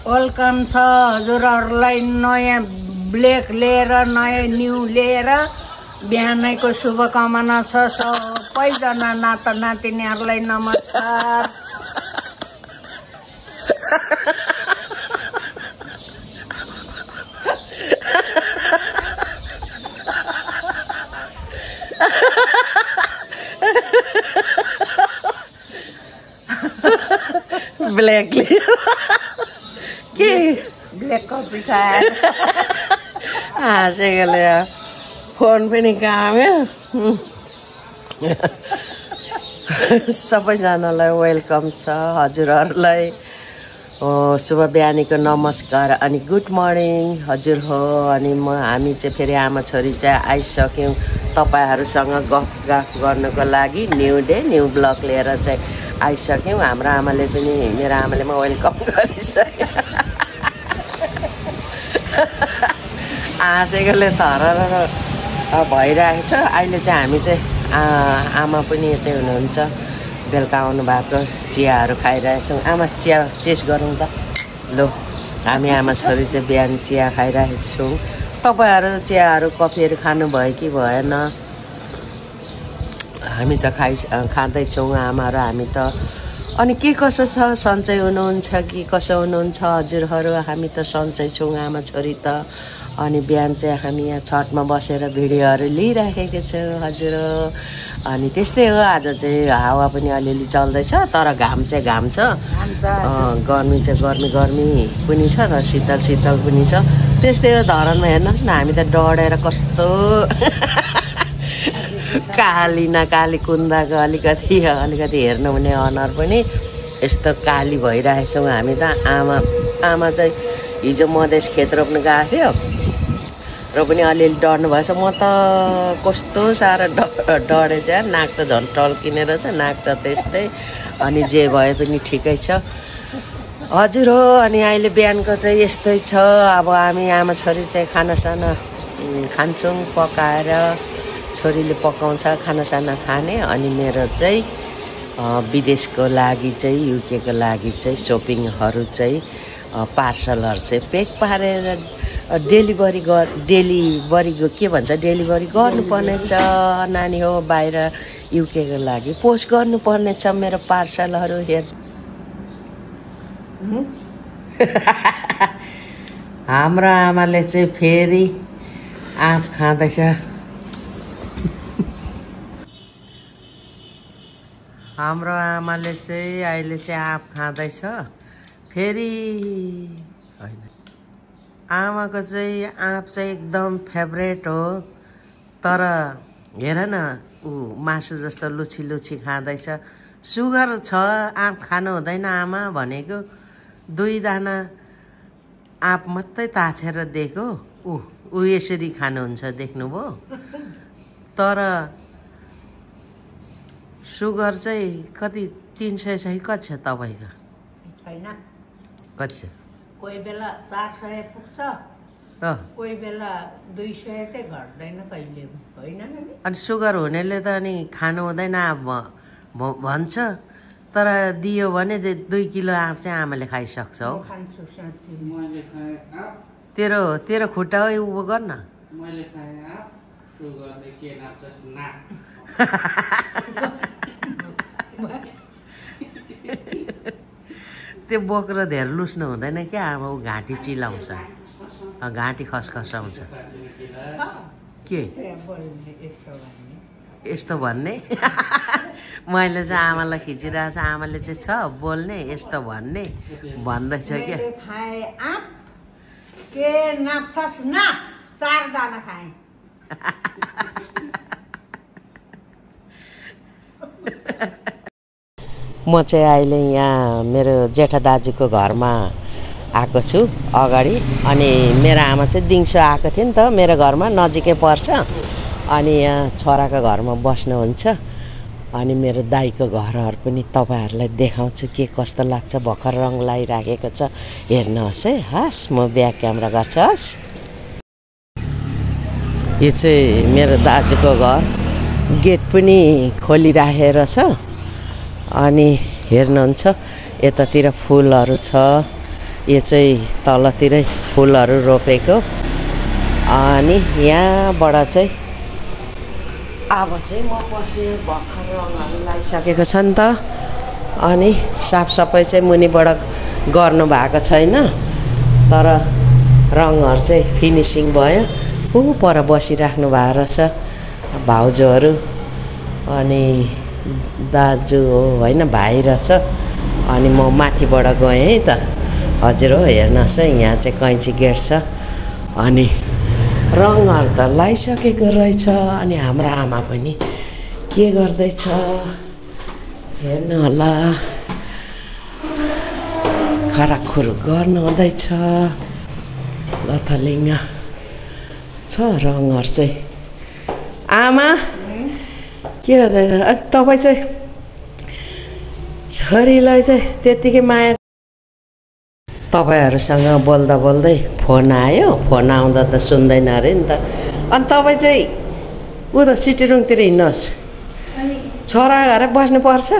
Welcome छ हजुरहरूलाई नयाँ ब्ल्याक लिएर नयाँ न्यू लिएर बिहानैको शुभकामना छ सबैजना नाता नातिनीहरूलाई नमस्कार। ब्ल्याक के ब्ल्याक कफी खाएर हाँसेकोले फोन पनि काम्यो। सबैजनालाई वेलकम छ हजुरहरूलाई शुभ बिहानीको नमस्कार अनि गुड मर्निङ हजुर हो। अनि हामी चाहिँ फेरि आमा छोरी चाहिँ आइसक्यौँ तपाईँहरूसँग गफ गर्नको लागि न्यू डे न्यू ब्लग लिएर चाहिँ आइसक्यौँ। हाम्रो आमाले पनि मेरो आमाले म वेलकम गरिसक्यो। हाँसेकोले थर भइरहेको छ। अहिले चाहिँ हामी चाहिँ आमा पनि यतै हुनुहुन्छ, बेलुका आउनु भएको चियाहरू खाइरहेछौँ। आमा चिया चेस गरौँ त लो। हामी आमा छोरी चाहिँ बिहान चिया खाइरहेको छौँ। तपाईँहरू चियाहरू कफीहरू खानुभयो कि भएन? हामी चाहिँ खाँदैछौँ आमा र हामी त। अनि के कसो छ, सन्चै हुनुहुन्छ कि कसो हुनुहुन्छ हजुरहरू? हामी त सन्चै छौँ आमा छोरी त। अनि बिहान चाहिँ हामी यहाँ छतमा बसेर भिडियोहरू लिइराखेको छौँ हजुर। अनि त्यस्तै हो, आज चाहिँ हावा पनि अलिअलि चल्दैछ तर घाम चाहिँ घाम छ, गर्मी चाहिँ गर्मी पनि छ र शीतल शीतल पनि छ। त्यस्तै हो धरानमा हेर्नुहोस् न, हामी त डढेर कस्तो काली न काली कुन्दाको अलिकति हेर्नु हुने अनुहार पनि यस्तो काली भइरहेछौँ हामी त। आमा चाहिँ हिजो मधेस खेत रोप्नु गएको थियो र पनि अलिअलि डढ्नु भएछ। म त कस्तो साह्रो डढेछ, नाक त झन् टल्किने रहेछ, नाक छ त्यस्तै। अनि जे भए पनि ठिकै छ हजुर हो। अनि अहिले बिहानको चाहिँ यस्तै छ। अब हामी आमा छोरी चाहिँ खानासाना खान्छौँ पकाएर, छोरीले पकाउँछ खानासाना खाने। अनि मेरो चाहिँ विदेशको लागि चाहिँ युकेको लागि चाहिँ सपिङहरू चाहिँ पार्सलहरू चाहिँ प्याक पारेर डेलिभरीको के भन्छ डेलिभरी गर्नुपर्ने छ नानी हो। बाहिर युकेको लागि पोस्ट गर्नुपर्ने छ मेरो पार्सलहरू। हेर हाम्रो आमाले चाहिँ फेरि आँप खाँदैछ। हाम्रो आमाले चाहिँ अहिले चाहिँ आँप खाँदैछ फेरि। होइन, आमाको चाहिँ आँप चाहिँ एकदम फेभरेट हो। तर हेर न, ऊ मासु जस्तो लुची लुची खाँदैछ। सुगर छ, आँप खानु हुँदैन आमा भनेको। 2 दाना आँप मात्रै ताछेर दिएको, ऊ यसरी खानुहुन्छ देख्नुभयो। तर सुगर चाहिँ कति 300 चाहिँ कति छ तपाईँको? छैन, कति छ? कोही बेला 400 पुग्छ, कोही बेला 200 चाहिँ घट्दैन कहिले, होइन? अनि सुगर हुनेले त अनि खानु हुँदैन आँप भन्छ, तर दियो भने 2 किलो आँप चाहिँ आमाले खाइसक्छ हो। खान्छु साँच्ची। तेरो खुट्टा हो उ गर्न। मैले खाएँ आँप, सुगरले के नाप्छ नाप। त्यो बोकेर धेरै लुस्नु हुँदैन क्या आमा, ऊ घाँटी चिलाउँछ, घाँटी खसखसाउँछ। के यस्तो भन्ने? मैले चाहिँ आमालाई खिचिरहेको छ, आमाले चाहिँ छ बोल्ने यस्तो भन्ने भन्दैछ क्या। खाए आँप के नाप्छस् नाप, 4 दाना खाएँ। म चाहिँ अहिले यहाँ मेरो जेठा दाजुको घरमा आएको छु अगाडि। अनि मेरो आमा चाहिँ दिउँसो आएको थियो नि त मेरो घरमा, नजिकै पर्छ। अनि यहाँ छोराको घरमा बस्नुहुन्छ। अनि मेरो दाइको घरहरू पनि तपाईँहरूलाई देखाउँछु के कस्तो लाग्छ। भर्खर रङ लगाइराखेको छ, हेर्नुहोस् है। हस्, म ब्याक क्यामेरा गर्छु। हस्, यो चाहिँ मेरो दाजुको घर, गेट पनि खोलिराखेर छ। अनि हेर्नुहुन्छ यतातिर फुलहरू छ, यो चाहिँ तलतिरै फुलहरू रोपेको। अनि यहाँबाट चाहिँ अब चाहिँ म पसेँ। भर्खर रङहरू लगाइसकेको छ नि त। अनि साफसफाइ चाहिँ मुनिबाट गर्नु भएको छैन, तर रङहरू चाहिँ फिनिसिङ भयो। ऊ पर बसिराख्नु भएको रहेछ भाउजूहरू, अनि दाजु हो होइन, भाइ रहेछ। अनि म माथिबाट गएँ है त। हजुर हो, हेर्नुहोस् है, यहाँ चाहिँ कैँची गेट छ। अनि रङहरू त लगाइसकेको रहेछ। अनि हाम्रो आमा पनि के गर्दैछ हेर्नु होला। खराखुर गर्नु हुँदैछ। लथालिङ्ग छ रङहरू चाहिँ। आमा के गर्दैछ? अनि तपाईँ चाहिँ छोरीलाई चाहिँ त्यत्तिकै माया। तपाईँहरूसँग बोल्दा बोल्दै फोन आयो। फोन आउँदा त सुन्दैन अरे नि त। अनि तपाईँ चाहिँ उता सिटी रुमतिर हिँड्नुहोस्, छोरा घरै बस्नुपर्छ।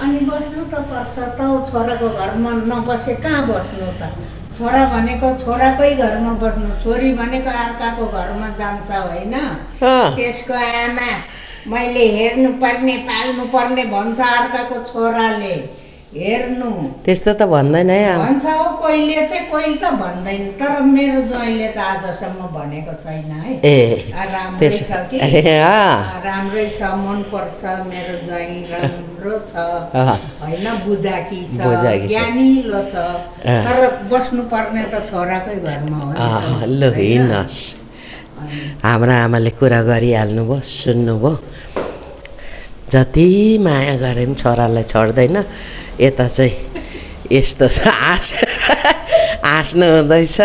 अनि बस्नु त पर्छ त। छोराको घरमा नबसे कहाँ बस्नु त? छोरा भनेको छोराकै घरमा बस्नु, छोरी भनेको अर्काको घरमा जान्छ होइन। त्यसको आमा मैले हेर्नु पर्ने पाल्नु पर्ने भन्छ अर्काको छोराले। हेर्नु त्यस्तो त भन्दैन है भन्छ हो, कोहीले चाहिँ कोही त भन्दैन। तर मेरो ज्वाइँले त आजसम्म भनेको छैन है। राम्रै छ कि राम्रै छ, मनपर्छ मेरो ज्वाइँ, राम्रो छ होइन, बुझाकी छ, ज्ञानीलो छ। तर बस्नु पर्ने त छोराकै घरमा हो। ल हिँड्नुहोस्। हाम्रो आमाले कुरा गरिहाल्नुभयो, सुन्नुभयो। जति माया गरे पनि छोरालाई छोड्दैन। यता चाहिँ यस्तो छ, हाँस्नु हुँदैछ।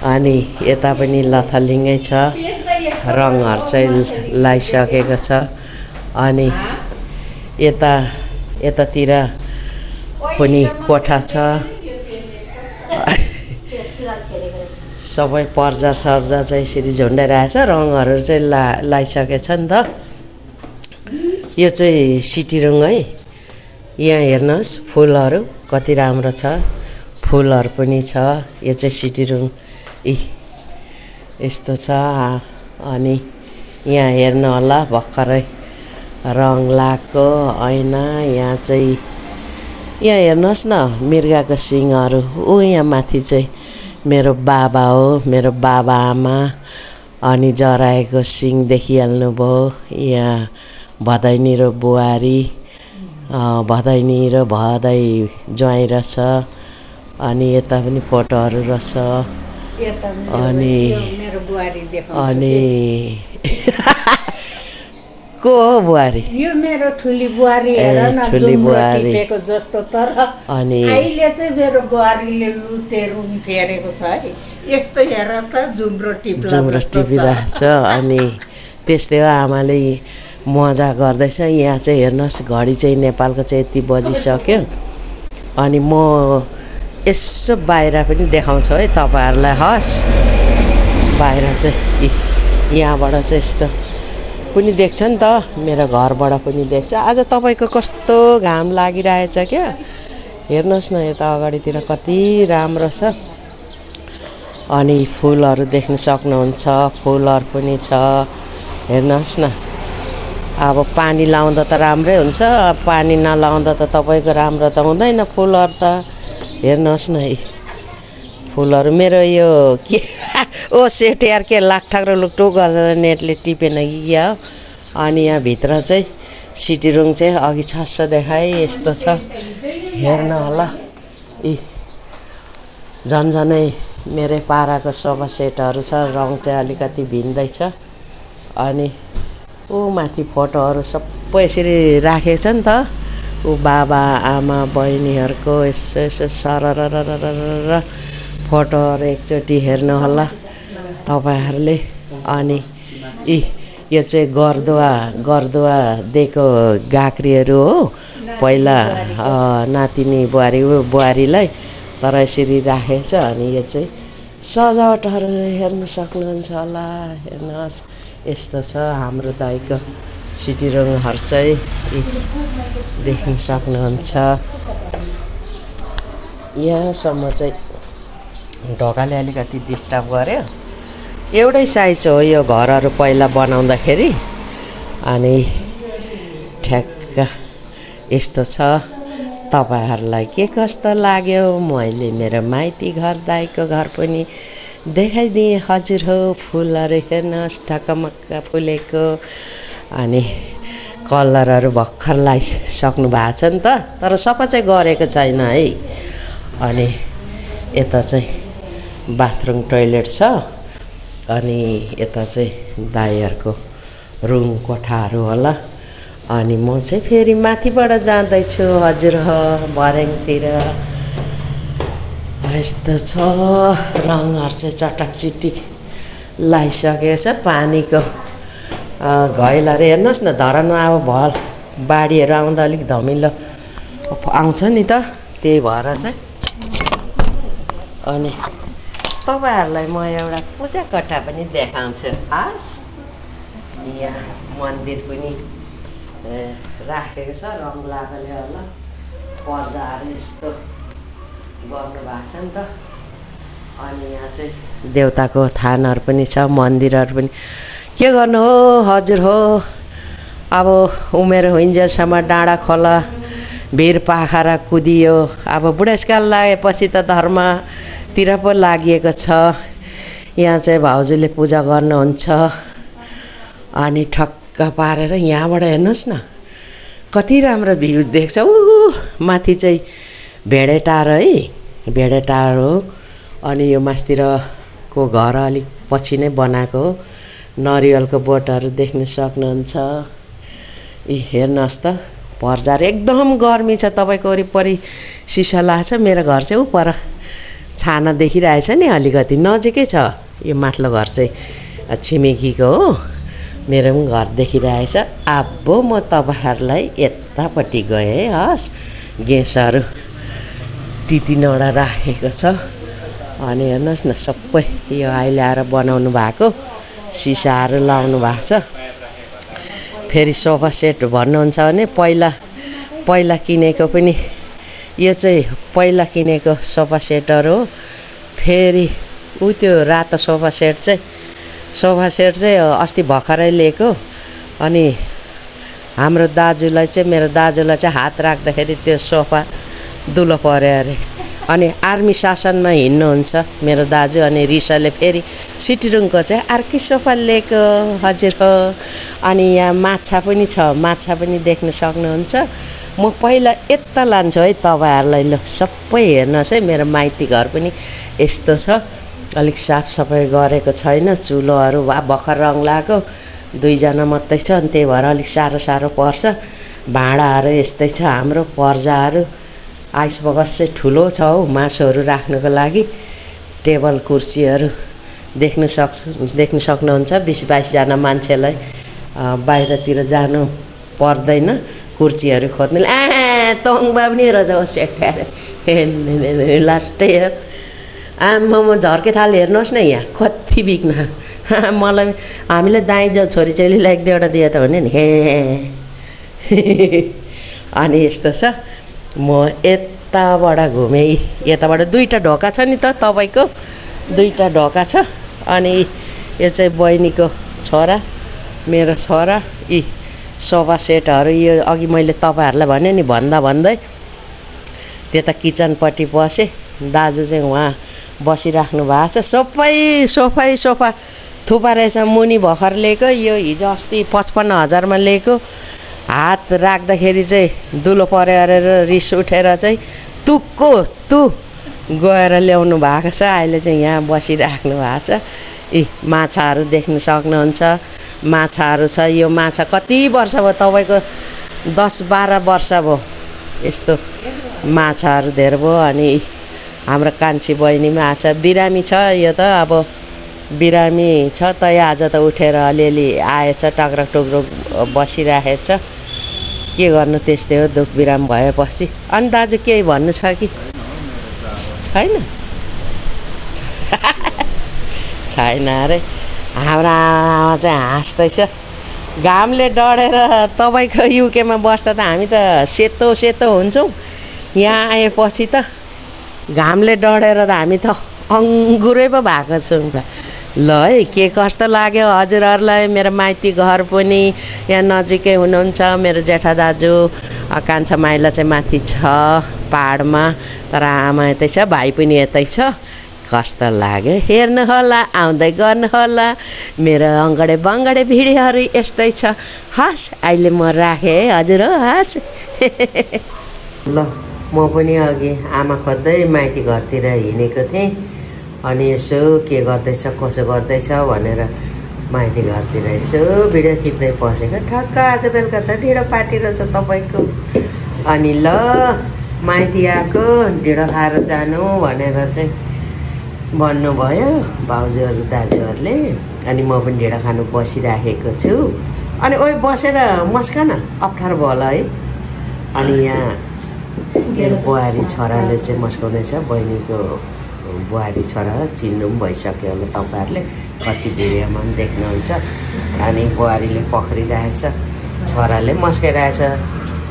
अनि यता पनि लथालिङ्गै छ, रङहरू चाहिँ लगाइसकेको छ। अनि यतातिर पनि कोठा छ। सबै पर्जा सर्जा चाहिँ यसरी झुन्डाइरहेछ। रङहरू चाहिँ लगाइसकेछ नि त। यो चाहिँ सिटी रुम है। यहाँ हेर्नुहोस् फुलहरू कति राम्रो छ, फुलहरू पनि छ। यो चाहिँ सिटी रुम यस्तो छ। अनि यहाँ हेर्नु होला, भर्खरै रङ लगाएको ऐना। यहाँ चाहिँ यहाँ हेर्नुहोस् न मृगको सिङहरू। यहाँ माथि चाहिँ मेरो बाबा हो, मेरो बाबा आमा। अनि जराएको सिङ देखिहाल्नुभयो। यहाँ भदैनी र बुहारी, भदैनी र भदै ज्वाइँ रहेछ। अनि यता पनि फोटोहरू रहेछ। अनि को हो बुहारी? यो मेरो ठुली बुहारी हेर न, ठुली बुहारी जस्तो। तर अनि अहिले चाहिँ मेरो बुहारीले लुतेरुम फेरेको छ है। यस्तो हेर त जुम्रो टिपिरहेको छ। अनि त्यस्तै हो, आमाले मजा गर्दैछ। यहाँ चाहिँ हेर्नुहोस् घडी चाहिँ नेपालको चाहिँ यति बजिसक्यो। अनि म यसो बाहिर पनि देखाउँछु है तपाईँहरूलाई। हस् बाहिर चाहिँ यहाँबाट चाहिँ यस्तो पनि देख्छ नि त, मेरो घरबाट पनि देख्छ। आज तपाईँको कस्तो घाम लागिरहेछ क्या। हेर्नुहोस् न यता अगाडितिर कति राम्रो छ। अनि फुलहरू देख्न सक्नुहुन्छ, फुलहरू पनि छ। हेर्नुहोस् न, अब पानी लाउँदा त राम्रै हुन्छ, पानी नलाउँदा त तपाईँको राम्रो त हुँदैन फुलहरू त। हेर्नुहोस् न फुलहरू। मेरो यो के ओ सेट यार, के लाकठाक र लुकटुक गर्दा नेटले टिपेन कि क्या हो। अनि यहाँ भित्र चाहिँ सिटी रुम चाहिँ अघि छास्स देखाएँ, यस्तो छ। हेर्न होला, झन्झनै मेरै पाराको सोफा सेटहरू छ। रङ चाहिँ अलिकति भिन्दै छ। अनि माथि फोटोहरू सबै यसरी राखेको छ नि त। बाबा आमा बहिनीहरूको यसो यसो सरर फोटोहरू एकचोटि हेर्नु होला तपाईँहरूले। अनि यो चाहिँ गर्दुवा दिएको गाग्रीहरू हो। पहिला नातिनी बुहारीलाई तर यसरी राखेको छ। अनि यो चाहिँ सजावटहरू हेर्न सक्नुहुन्छ होला। हेर्नुहोस् यस्तो छ हाम्रो दाइको सिटी रुमहरू चाहिँ देख्न सक्नुहुन्छ। यहाँसम्म चाहिँ ढोकाले अलिकति डिस्टर्ब गर्यो। एउटै साइज हो यो घरहरू पहिला बनाउँदाखेरि। अनि ठ्याक्क यस्तो छ। तपाईहरुलाई के कस्तो लाग्यो? मैले मेरो माइती घर दाइको घर पनि देखाइदिएँ। हजुर हो, फुलहरू हेर्नुहोस् ढकमक्क फुलेको। अनि कलरहरू भर्खर लगाइसक्नु भएको छ नि त, तर सफा चाहिँ गरेको छैन है। अनि यता चाहिँ बाथरुम टोयलेट छ। अनि यता चाहिँ दाइहरुको रुम कोठाहरू होला। अनि म चाहिँ फेरि माथिबाट जाँदैछु। हजुर हो, भर्याङतिर यस्तो छ। रङहरु चाहिँ चटक चिटिक लगाइसकेको छ। पानीको घैलहरु हेर्नुहोस् न, धरानमा अब भल बाढीहरु आउँदा अलिक धमिलो आउँछ नि त, त्यही भएर चाहिँ। अनि तपाईहरुलाई म एउटा पूजा कोठा पनि देखाउँछु। खास यहाँ मन्दिर पनि राखेको छ, रङ लगाएकोले होला। पर्जाहरू यस्तो गर्नु भएको छ नि त। अनि यहाँ चाहिँ देवताको थानहरू पनि छ, मन्दिरहरू पनि। के गर्नु हो, हजुर हो। अब उमेर हुइन्जेलसम्म डाँडा खोला भिर पाखरा कुदियो। अब बुढेसकाल लागेपछि त धर्मतिर पो लागिएको छ। यहाँ चाहिँ भाउजूले पूजा गर्नुहुन्छ। अनि ठक्क पारेर यहाँबाट हेर्नुहोस् न, कति राम्रो भ्यू देख्छ। माथि चाहिँ भेडेटार है, भेडेटार हो। अनि यो मास्तिरको घर अलिक पछि नै बनाएको हो। नरिवलको बोटहरू देख्न सक्नुहुन्छ। यी हेर्नुहोस् त, पर्जाहरू एकदम गर्मी छ। तपाईँको वरिपरि सिसा लाग्छ। मेरो घर चाहिँ पर छाना देखिरहेछ नि, अलिकति नजिकै छ। यो माथिल्लो घर चाहिँ छिमेकीको हो। मेरो पनि घर देखिरहेछ। अब म तपाईहरुलाई यतापट्टि गएँ। हस्, ग्यासहरू तिनवटा राखेको छ। अनि हेर्नुहोस् न, सबै यो अहिले आएर बनाउनु भएको सिसाहरू लाउनु भएको छ। फेरि सोफा सेट भन्नुहुन्छ भने पहिला किनेको पनि यो चाहिँ पहिला किनेको सोफा सेटहरू हो। फेरि त्यो रातो सोफा सेट चाहिँ अस्ति भर्खरै लिएको। अनि हाम्रो दाजुलाई चाहिँ, मेरो दाजुलाई चाहिँ हात राख्दाखेरि त्यो सोफा दुलो पर्यो अरे। अनि आर्मी शासनमा हिँड्नुहुन्छ मेरो दाजु। अनि रिसाले फेरि सिटिरुङको चाहिँ अर्कै सोफा लिएको। हजुर हो। अनि यहाँ माछा पनि छ, माछा पनि देख्न सक्नुहुन्छ। म पहिला यता लान्छु है तपाईहरुलाई। ल सबै हेर्नुहोस् है, मेरो माइती घर पनि यस्तो छ। अलिक साफसफाइ गरेको छैन। चुलोहरू भर्खर रङ लगाएको, 2 जना मात्रै छ। अनि त्यही भएर अलिक साह्रो पर्छ। भाँडाहरू यस्तै छ। हाम्रो पर्जाहरू आइस बक्स चाहिँ ठुलो छ हौ, मासुहरू राख्नको लागि। टेबल कुर्सीहरू देख्न सक्नुहुन्छ। 20-22 जना मान्छेलाई बाहिरतिर जानु पर्दैन कुर्सीहरू खोज्नु। तोङबा पनि रजाउ सेट लास्टै आम्मा झर्के थाल हेर्नुहोस् न, यहाँ कति बिग्न। मलाई हामीले दाइ जो छोरी चेलीलाई 1-2वटा दिए त भने नि। अनि यस्तो छ। म यताबाट घुमेँ। यताबाट 2टा ढोका छ नि त तपाईँको, 2टा ढोका छ। अनि यो चाहिँ बहिनीको छोरा, मेरो छोरा। यी सोफा सेटहरू यो अघि मैले तपाईँहरूलाई भने नि, भन्दै त्यता किचनपट्टि पसेँ। दाजु चाहिँ उहाँ बसिराख्नु भएको छ। सबै सोफा थुपा रहेछ। मुनि भर्खर लिएको, यो हिजो अस्ति 55,000मा लिएको। हात राख्दाखेरि चाहिँ दुलो पर्यो अरे, रिस उठेर चाहिँ गएर ल्याउनु भएको छ। अहिले चाहिँ यहाँ बसिराख्नु भएको छ। यी माछाहरू देख्न सक्नुहुन्छ। माछाहरू छ। यो माछा कति वर्ष भयो, तपाईँको 10-12 वर्ष भयो यस्तो माछाहरू धेर भयो। अनि हाम्रो कान्छी बहिनीमा आछ, बिरामी छ। यो त अब बिरामी छ त, आज त उठेर अलिअलि आएछ, टक्रक टुक्रुक बसिरहेछ। के गर्नु, त्यस्तै हो दुख बिराम भएपछि। अनि दाजु केही भन्नु छ कि छैन? छैन अरे। हाम्रो आमा चाहिँ हाँस्दैछ। घामले डढेर तपाईँको युकेमा बस्दा त हामी त सेतो हुन्छौँ। यहाँ आएपछि त घामले डढेर त हामी त अङ्गुरै पो भएको छौँ त। ल है, के कस्तो लाग्यो हजुरहरूलाई? मेरो माइती घर पनि यहाँ नजिकै हुनुहुन्छ। मेरो जेठा दाजु कान्छा माइला चाहिँ माथि छ पाहाडमा, तर आमा यतै छ, भाइ पनि यतै छ। कस्तो लाग्यो हेर्नुहोला, आउँदै गर्नुहोला। मेरो अङ्गडे बङ्गडे भिडियोहरू यस्तै छ। हस्, अहिले म राखेँ है हजुर, हो हस्। ल, म पनि अघि आमा खोज्दै माइती घरतिर हिँडेको थिएँ, अनि यसो के गर्दैछ कसो गर्दैछ भनेर माइती घरतिर यसो भिडियो खिच्दै पसेको। ठक्क आज बेलुका त ढिँडो पार्टी रहेछ तपाईँको। अनि ल, माइती आएको ढिँडो खाएर जानु भनेर चाहिँ भन्नुभयो भाउजूहरू दाजुहरूले। अनि म पनि ढिँडो खानु बसिराखेको छु। अनि ओइ बसेर मस्का न, अप्ठ्यारो भयो होला है। अनि यहाँ मेरो बुहारी छोराले चाहिँ मस्काउँदैछ। बहिनीको बुहारी छोरा चिन्नु पनि भइसक्यो होला तपाईँहरूले, कति भिडियोमा पनि देख्नुहुन्छ। अनि बुहारीले पक्रिरहेछ, छोराले मस्काइरहेछ।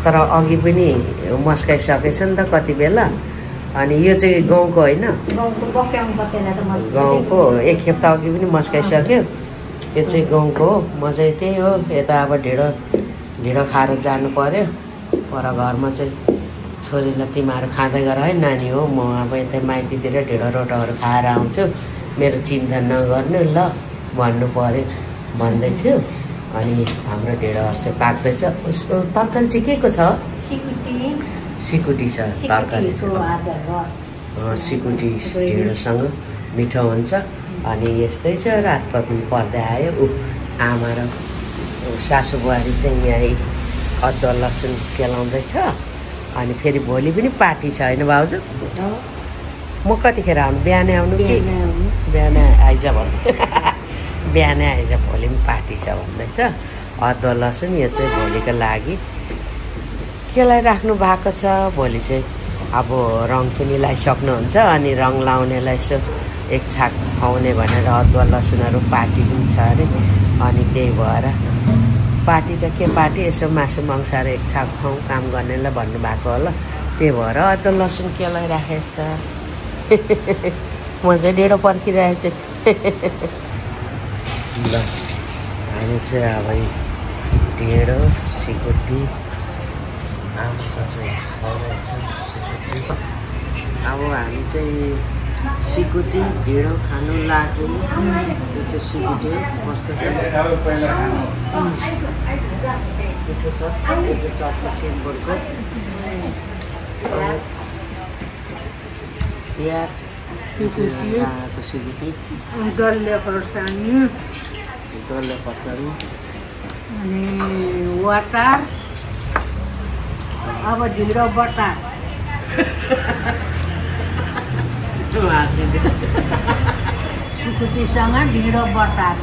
तर अघि पनि मस्काइसकेछ नि त कति बेला। अनि यो चाहिँ गाउँको होइन, गाउँको एकखेप त अघि पनि मस्काइसक्यो। यो चाहिँ गाउँको हो। म चाहिँ त्यही हो, यता अब ढिँडो खाएर जानु पर्यो। पर घरमा चाहिँ छोरीलाई तिमीहरू खाँदै गर है नानी हो, म अब यतै माइतीतिर ढिँडो रोटोहरू खाएर आउँछु, मेरो चिन्ता नगर्नु ल भन्नु पर्यो भन्दैछु। अनि हाम्रो ढिँडोहरू चाहिँ पाक्दैछ। उसको तरकारी चाहिँ के को छ? सिकुटी छ तरकारी। सिकुटी ढिँडोसँग मिठो हुन्छ। अनि यस्तै छ, रात पर्दै आयो। आमा र सासु बुहारी चाहिँ यहीँ अदुवा लसुन केलाउँदैछ। अनि फेरि भोलि पनि पार्टी छ होइन भाउजू? म कतिखेर आउनु? बिहानै आउनु कि? बिहानै आइज भन्नु। बिहानै आइज, भोलि पनि पार्टी छ भन्दैछ। अदुवा लसुन यो चाहिँ भोलिको लागि केलाइराख्नु भएको छ। भोलि चाहिँ अब रङ पनि लगाइसक्नुहुन्छ। अनि रङ लाउनेलाई यसो एक छाक खुवाउने भनेर अदुवा लसुनहरू पार्टी पनि छ अरे। अनि त्यही भएर पार्टी त के पार्टी, यसो मासु मांसहरू एक छाक खुवाउँ काम गर्नेलाई भन्नुभएको होला। त्यही भएर अदुवा लसुन केलाइराखेको छ। म चाहिँ ढिँडो पर्खिरहेको छु। ल, हामी चाहिँ अब ढिँडो सिकुटी आमाको चाहिँ खुवाउँदैछ सिकुटी। अब हामी चाहिँ सिकुटी ढिँडो खानु लाग्यो। यो चाहिँ सिकुटी कस्तो छ? मिठो छ। यो चाहिँ चटनी टिम्बरको प्याज सिकुटी, डल्ले खोर्सानी, अनि वाटार। अब ढिँडो बटार। सिकुटीसँग ढिँडो बटार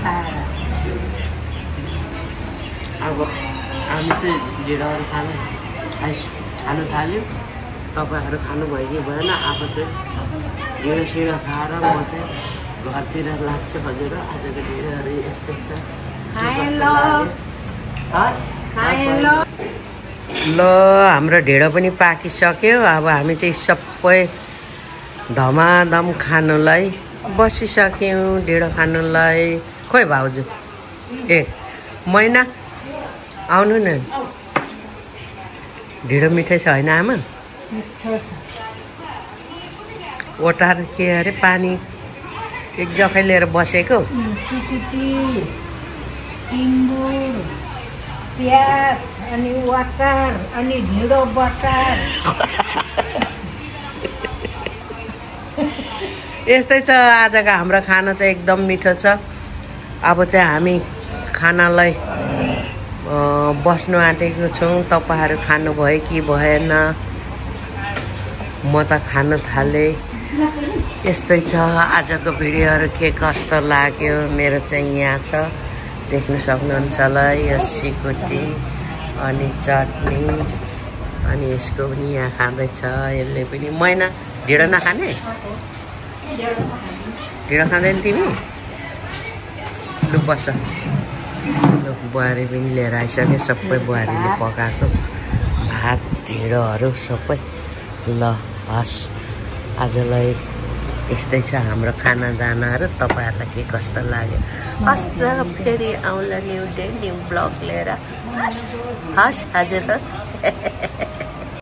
खाएर अब हामी चाहिँ ढिँडोहरू खानु थाल्यौँ। तपाईँहरू खानुभयो कि भएन? अब चाहिँ ढिँडो सिँडो खाएर म चाहिँ घरतिर लाग्छु हजुर। आजको ढिँडोहरू यस्तै छ। ल, हाम्रो ढिँडो पनि पाकिसक्यो। अब हामी चाहिँ सबै धमाधम खानुलाई बसिसक्यौँ, ढिँडो खानुलाई। खोइ भाउजू, ए मैना आउनु न। ढिँडो मिठै छ होइन आमा? ओटार के अरे पानी एक जखै लिएर बसेको। प्याज अनि वाटार अनि ढिँडो बटार। यस्तै छ आजको हाम्रो खाना चाहिँ एकदम मिठो छ। अब चाहिँ हामी खानालाई बस्नु आँटेको छौँ। तपाईँहरू खानुभयो कि भएन? म त खान थालेँ। यस्तै छ आजको भिडियोहरू। के कस्तो लाग्यो? मेरो चाहिँ यहाँ छ, देख्न सक्नुहुन्छ होला। यो सिकुटी अनि चटनी, अनि यसको पनि यहाँ खाँदैछ। यसले पनि मैना ढिँडो नखाने? ढिँडो खाँदैन तिमी? लु बस। लु, बुहारी पनि लिएर आइसक्यो। सबै बुहारीले पकाएको भात ढिँडोहरू सबै। ल हस्, आजलाई यस्तै छ हाम्रो खानादानाहरू। तपाईँहरूलाई के कस्तो लाग्यो? हस् फेरि आउँला न्यू डे न्यू ब्लग लिएर। हस् हजुर।